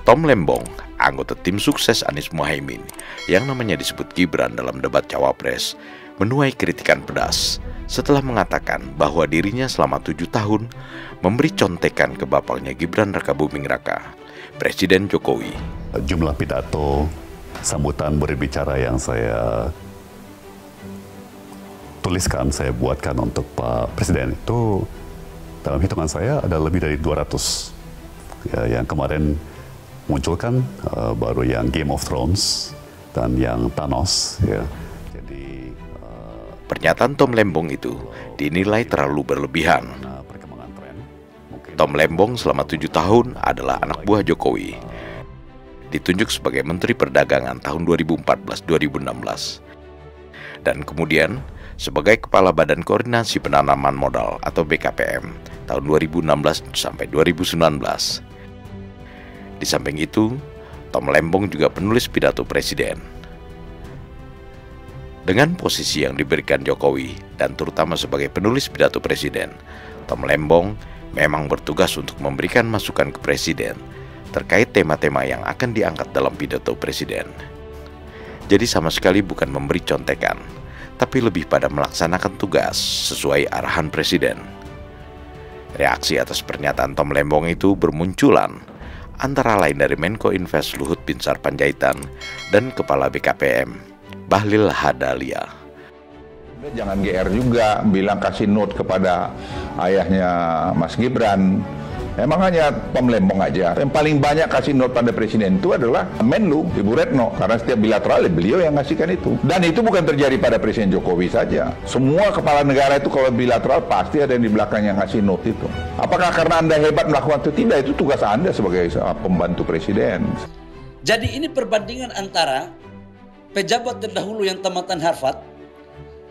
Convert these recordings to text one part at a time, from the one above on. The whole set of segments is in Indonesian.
Tom Lembong, anggota tim sukses Anies Mohaimin, yang namanya disebut Gibran dalam debat Cawapres, menuai kritikan pedas setelah mengatakan bahwa dirinya selama 7 tahun memberi contekan ke bapaknya Gibran Rakabuming Raka, Presiden Jokowi. Jumlah pidato sambutan berbicara yang saya tuliskan, saya buatkan untuk Pak Presiden itu dalam hitungan saya ada lebih dari 200. Ya, yang kemarin munculkan baru yang Game of Thrones dan yang Thanos. Ya. Jadi pernyataan Tom Lembong itu dinilai terlalu berlebihan. Tom Lembong selama 7 tahun adalah anak buah Jokowi. Ditunjuk sebagai Menteri Perdagangan tahun 2014-2016. Dan kemudian sebagai Kepala Badan Koordinasi Penanaman Modal atau BKPM tahun 2016 sampai 2019. Di samping itu, Tom Lembong juga penulis pidato presiden. Dengan posisi yang diberikan Jokowi dan terutama sebagai penulis pidato presiden, Tom Lembong memang bertugas untuk memberikan masukan ke presiden terkait tema-tema yang akan diangkat dalam pidato presiden. Jadi sama sekali bukan memberi contekan, tapi lebih pada melaksanakan tugas sesuai arahan presiden. Reaksi atas pernyataan Tom Lembong itu bermunculan, antara lain dari Menko Invest Luhut Binsar Panjaitan dan Kepala BKPM Bahlil Lahadalia. Jangan GR juga bilang kasih note kepada ayahnya Mas Gibran. Emang hanya Tom Lembong aja. Yang paling banyak kasih note pada presiden itu adalah Menlu, Ibu Retno. Karena setiap bilateral beliau yang ngasihkan itu. Dan itu bukan terjadi pada Presiden Jokowi saja. Semua kepala negara itu kalau bilateral pasti ada yang di belakang yang ngasih note itu. Apakah karena Anda hebat melakukan itu? Tidak, itu tugas Anda sebagai pembantu presiden. Jadi ini perbandingan antara pejabat terdahulu yang tamatan Harvard,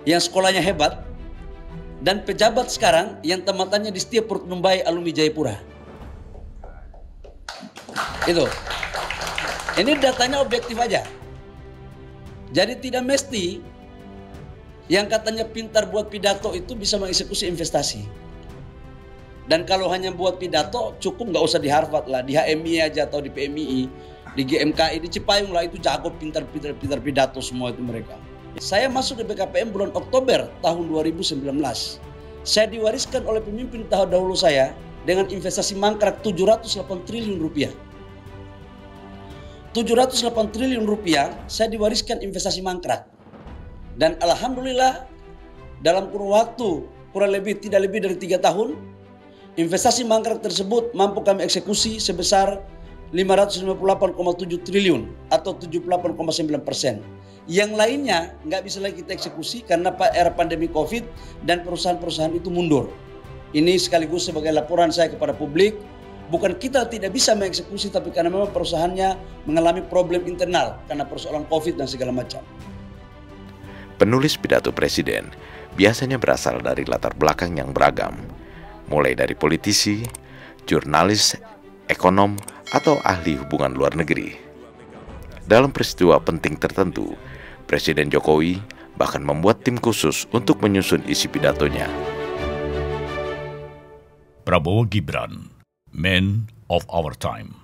yang sekolahnya hebat, dan pejabat sekarang yang tamatannya di Setia Perut Numbai Alumni Jayapura. Itu. Ini datanya objektif aja. Jadi tidak mesti yang katanya pintar buat pidato itu bisa mengeksekusi investasi. Dan kalau hanya buat pidato cukup nggak usah di Harvard lah, di HMI aja atau di PMII, di GMKI, di Cipayung lah itu jago pintar pidato semua itu mereka. Saya masuk di BKPM bulan Oktober tahun 2019. Saya diwariskan oleh pemimpin terdahulu saya dengan investasi mangkrak 708 triliun rupiah. 708 triliun rupiah saya diwariskan investasi mangkrak. Dan alhamdulillah dalam kurun waktu kurang lebih tidak lebih dari 3 tahun, investasi mangkrak tersebut mampu kami eksekusi sebesar 558,7 triliun atau 78,9%. Yang lainnya nggak bisa lagi kita eksekusi karena era pandemi COVID dan perusahaan-perusahaan itu mundur. Ini sekaligus sebagai laporan saya kepada publik, bukan kita tidak bisa mengeksekusi, tapi karena memang perusahaannya mengalami problem internal karena persoalan COVID dan segala macam. Penulis pidato presiden biasanya berasal dari latar belakang yang beragam, mulai dari politisi, jurnalis, ekonom, atau ahli hubungan luar negeri. Dalam peristiwa penting tertentu, Presiden Jokowi bahkan membuat tim khusus untuk menyusun isi pidatonya. Prabowo Gibran, Man of Our Time.